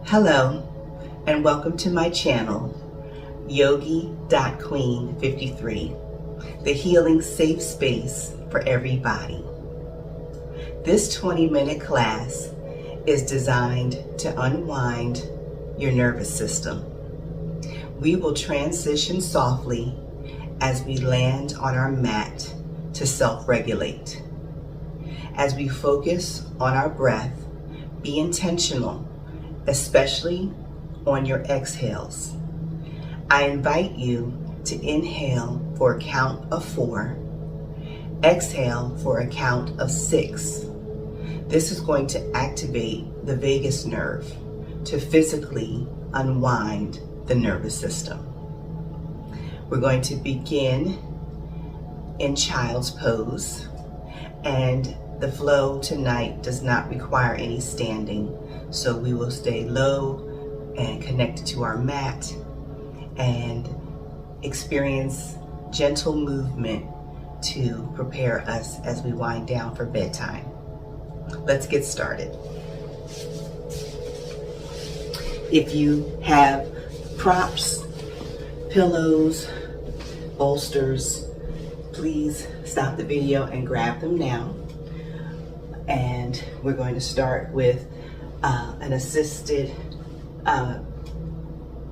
Hello, and welcome to my channel, Yogi.Queen53, the healing safe space for everybody. This 20-minute class is designed to unwind your nervous system. We will transition softly as we land on our mat to self-regulate. As we focus on our breath, be intentional, especially on your exhales. I invite you to inhale for a count of 4, exhale for a count of 6. This is going to activate the vagus nerve to physically unwind the nervous system. We're going to begin in child's pose, and the flow tonight does not require any standing, so we will stay low and connected to our mat and experience gentle movement to prepare us as we wind down for bedtime. Let's get started. If you have props, pillows, bolsters, please stop the video and grab them now. And we're going to start with an assisted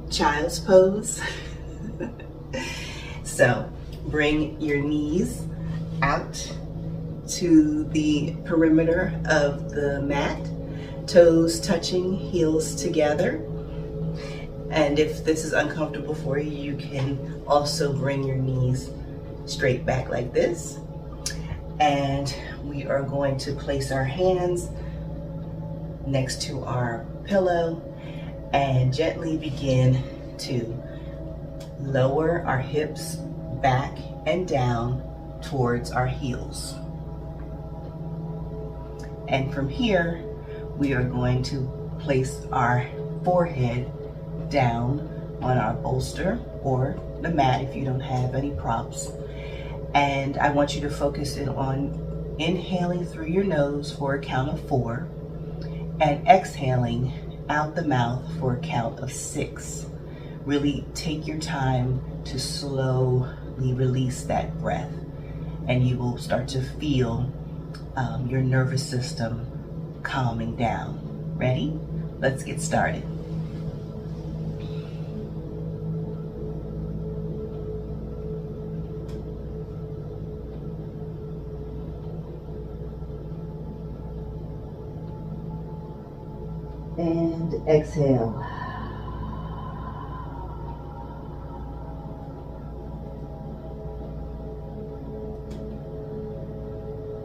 child's pose. So bring your knees out to the perimeter of the mat, toes touching, heels together. And if this is uncomfortable for you, you can also bring your knees straight back like this. And we are going to place our hands next to our pillow and gently begin to lower our hips back and down towards our heels. And from here, we are going to place our forehead down on our bolster or the mat if you don't have any props. And I want you to focus in on inhaling through your nose for a count of 4 and exhaling out the mouth for a count of 6. Really take your time to slowly release that breath, and you will start to feel your nervous system calming down. Ready? Let's get started. And exhale.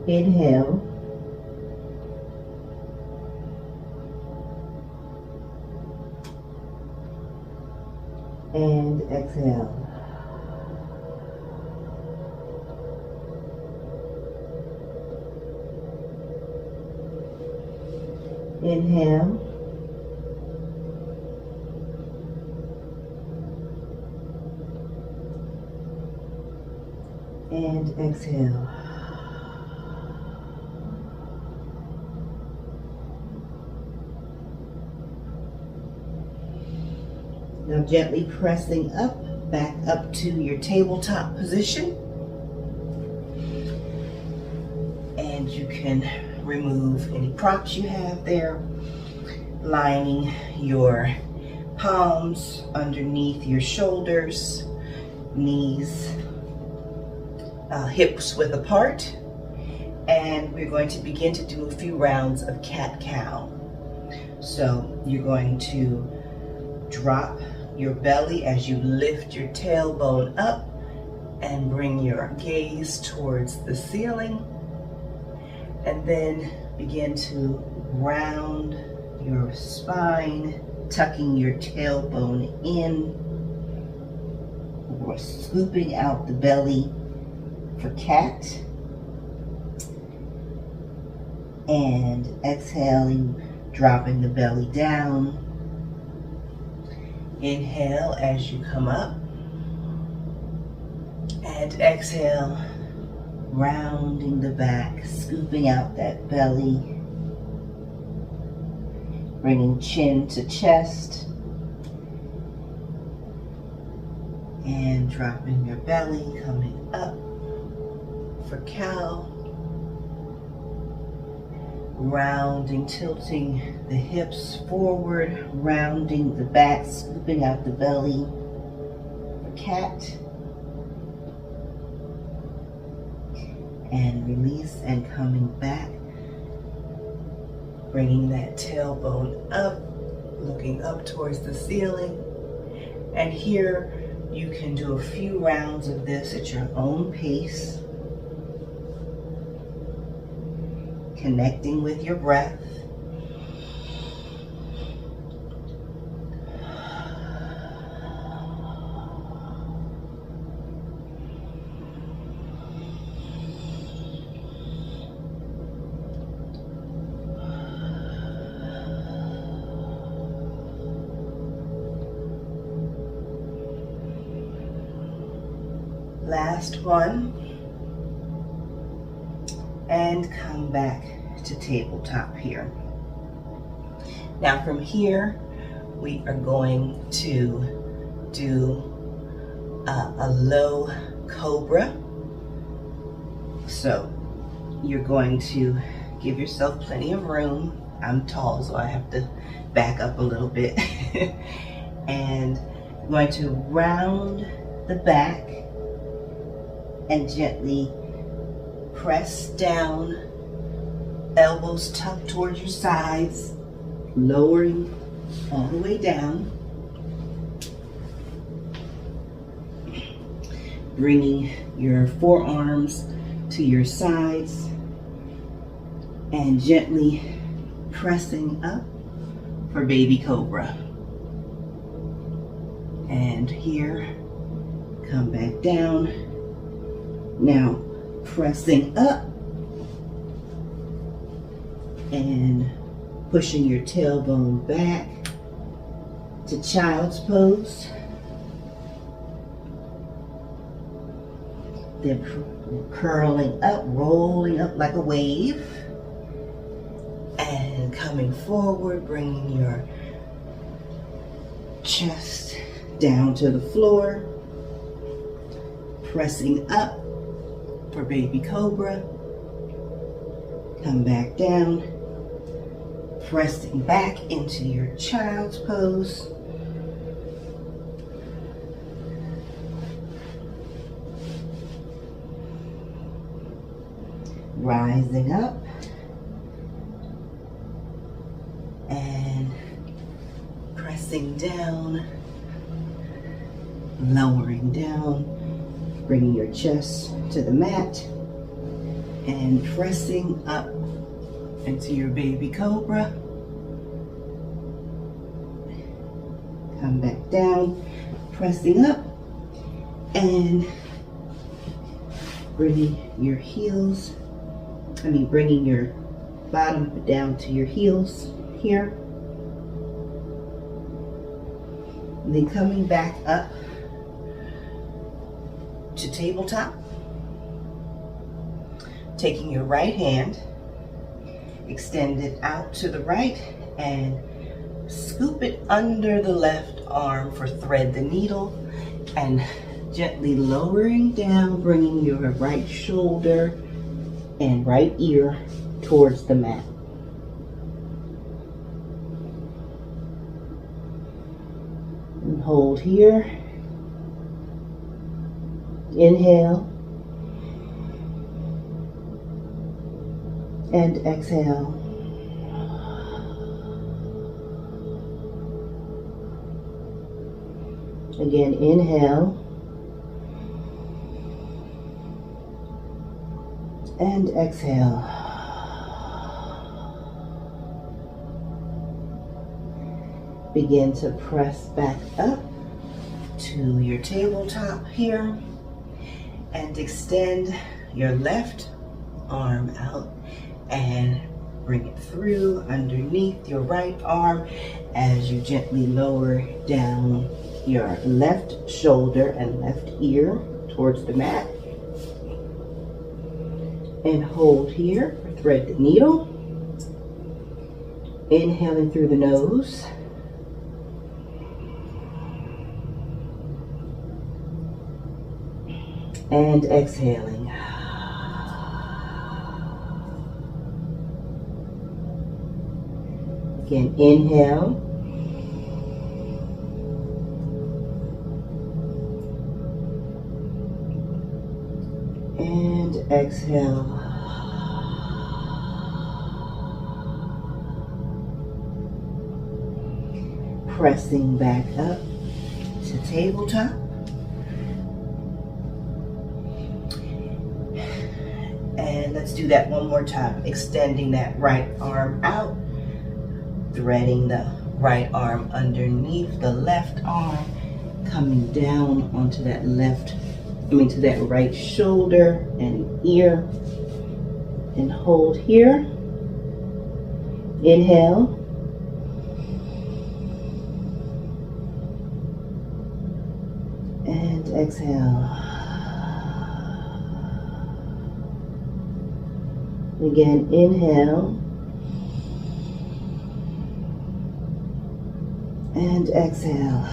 Inhale. And exhale. Inhale. And exhale. Now gently pressing up, back up to your tabletop position. And you can remove any props you have there, lining your palms underneath your shoulders, knees, hips width apart. And we're going to begin to do a few rounds of cat-cow. So you're going to drop your belly as you lift your tailbone up and bring your gaze towards the ceiling, and then begin to round your spine, tucking your tailbone in. We're scooping out the belly for cat, and exhaling, dropping the belly down. Inhale as you come up, and exhale, rounding the back, scooping out that belly. Bringing chin to chest. And dropping your belly, coming up for cow. Rounding, tilting the hips forward, rounding the back, scooping out the belly for cat. And release and coming back. Bringing that tailbone up, looking up towards the ceiling. And here you can do a few rounds of this at your own pace. Connecting with your breath. Last one. And come back to tabletop here. Now from here, we are going to do a low cobra. So you're going to give yourself plenty of room. I'm tall, so I have to back up a little bit. And I'm going to round the back and gently press down, elbows tucked towards your sides, lowering all the way down. Bringing your forearms to your sides and gently pressing up for baby cobra. And here, come back down. Now, pressing up and pushing your tailbone back to child's pose. Then curling up, rolling up like a wave. And coming forward, bringing your chest down to the floor. Pressing up for baby cobra. Come back down. Pressing back into your child's pose. Rising up. And pressing down. Lowering down. Bringing your chest to the mat. And pressing up into your baby cobra. Come back down, pressing up, and bringing your heels, bringing your bottom down to your heels here. And then coming back up to tabletop. Taking your right hand, extend it out to the right and scoop it under the left arm for thread the needle, and gently lowering down, bringing your right shoulder and right ear towards the mat. And hold here. Inhale. And exhale. Again, inhale. And exhale. Begin to press back up to your tabletop here and extend your left arm out and bring it through underneath your right arm as you gently lower down your left shoulder and left ear towards the mat. And hold here, thread the needle. Inhaling through the nose. And exhaling. Again, inhale. And exhale. Pressing back up to tabletop. And let's do that one more time. Extending that right arm out. Threading the right arm underneath the left arm. Coming down onto that to that right shoulder and ear. And hold here. Inhale. And exhale. Again, inhale. And exhale.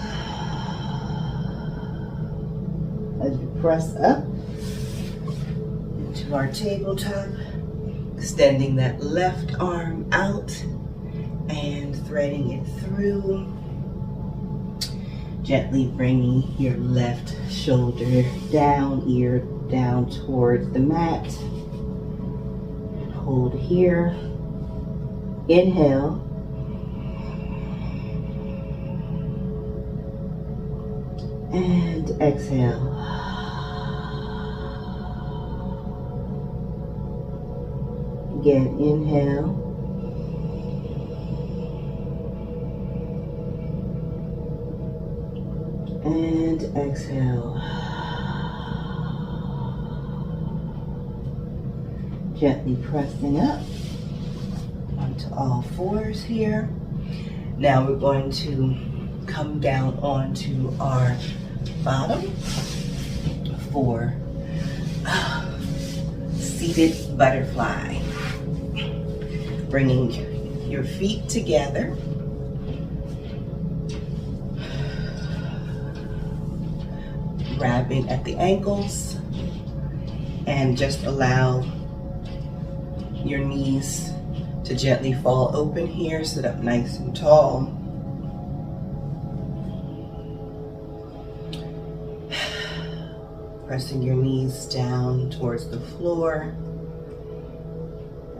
As we press up into our tabletop, extending that left arm out and threading it through. Gently bringing your left shoulder down, ear down towards the mat. Hold here. Inhale. And exhale. Again, inhale. And exhale. Gently pressing up onto all fours here. Now we're going to come down onto our bottom for seated butterfly. Bringing your feet together. Grabbing at the ankles and just allow your knees to gently fall open here. Sit up nice and tall. Pressing your knees down towards the floor.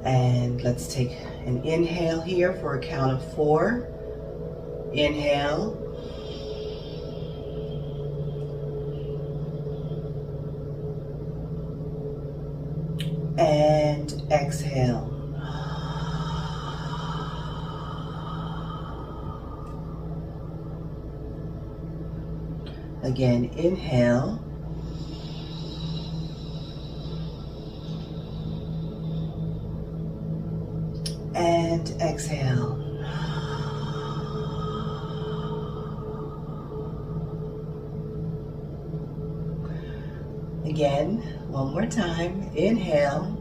And let's take an inhale here for a count of 4. Inhale. And exhale. Again, inhale. And exhale. Again, one more time. Inhale.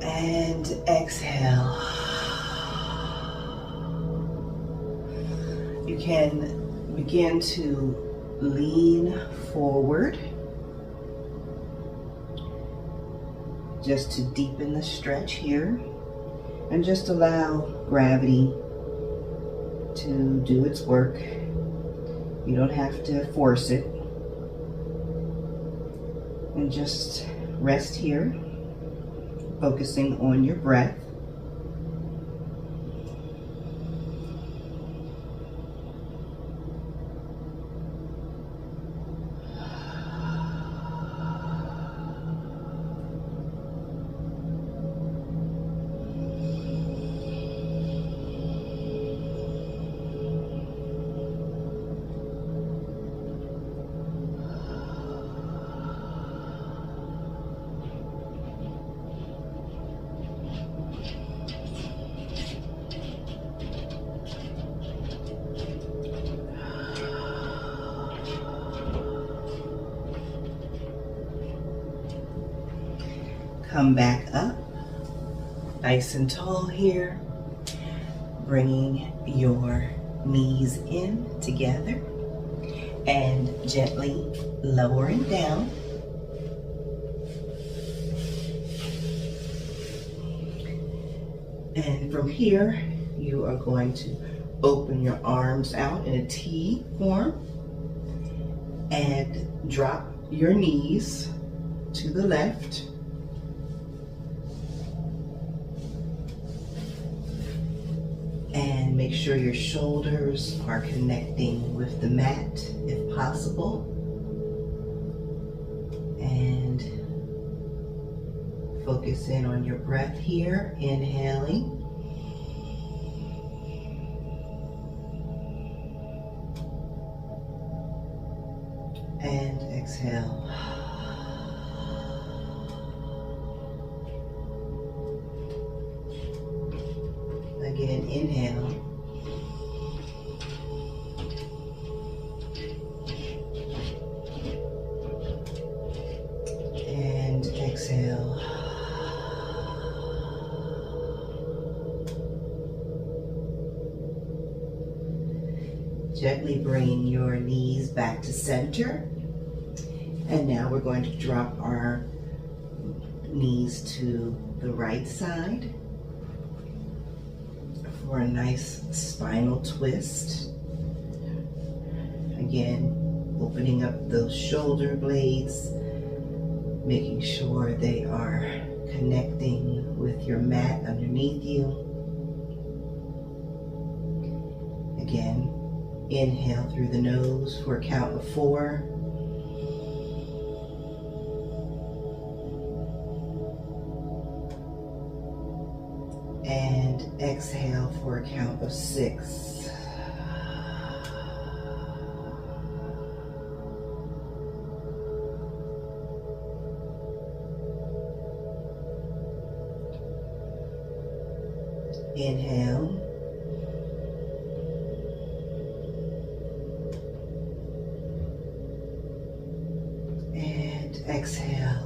And exhale. You can begin to lean forward just to deepen the stretch here, and just allow gravity to do its work. You don't have to force it. And just rest here, focusing on your breath. Come back up, nice and tall here, bringing your knees in together and gently lowering down. And from here, you are going to open your arms out in a T form and drop your knees to the left. And make sure your shoulders are connecting with the mat if possible. And focus in on your breath here, inhaling. And exhale. Again, inhale. And exhale. Gently bringing your knees back to center. And now we're going to drop our knees to the right side for a nice spinal twist. Again, opening up those shoulder blades, making sure they are connecting with your mat underneath you. Again, inhale through the nose for a count of 4. And exhale for a count of 6. Inhale. And exhale.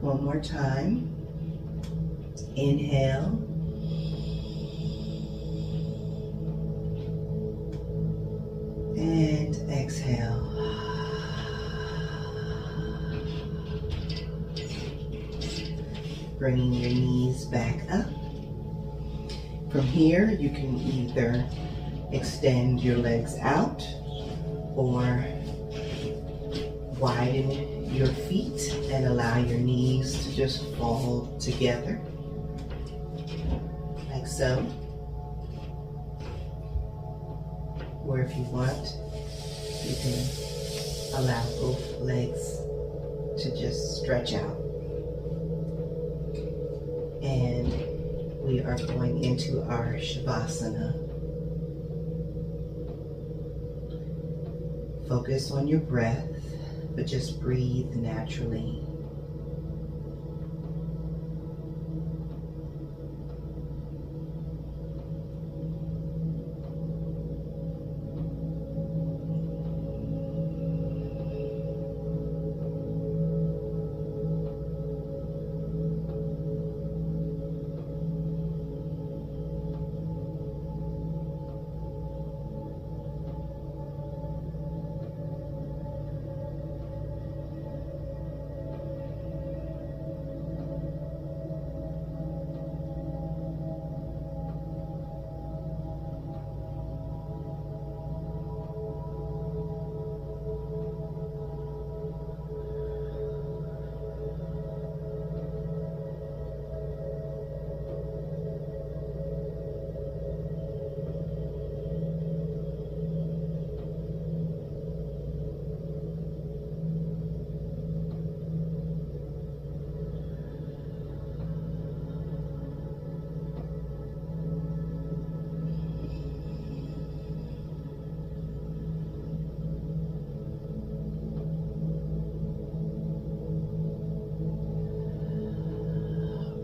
One more time. Inhale. And exhale. Bringing your knees back up. From here, you can either extend your legs out or widen your feet and allow your knees to just fall together, like so. Or if you want, you can allow both legs to just stretch out. And we are going into our Shavasana. Focus on your breath, but just breathe naturally.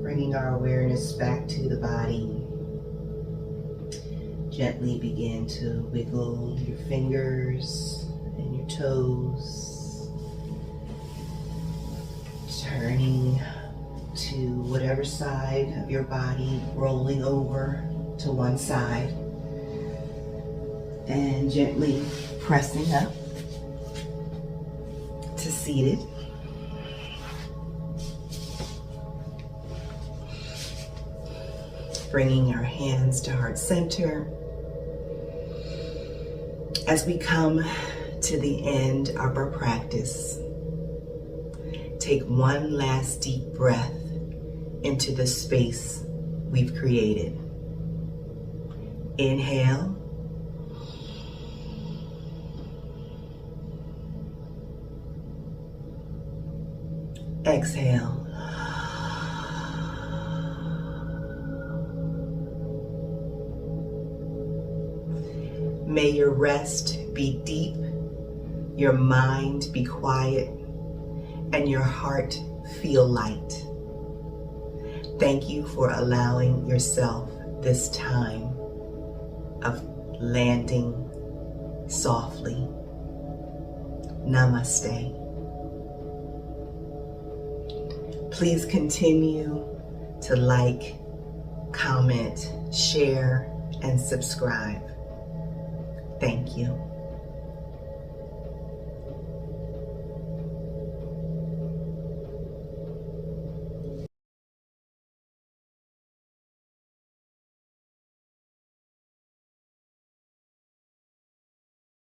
Bringing our awareness back to the body. Gently begin to wiggle your fingers and your toes, turning to whatever side of your body, rolling over to one side, and gently pressing up to seated. Bringing our hands to heart center. As we come to the end of our practice, take one last deep breath into the space we've created. Inhale. Exhale. May your rest be deep, your mind be quiet, and your heart feel light. Thank you for allowing yourself this time of landing softly. Namaste. Please continue to like, comment, share, and subscribe. Thank you.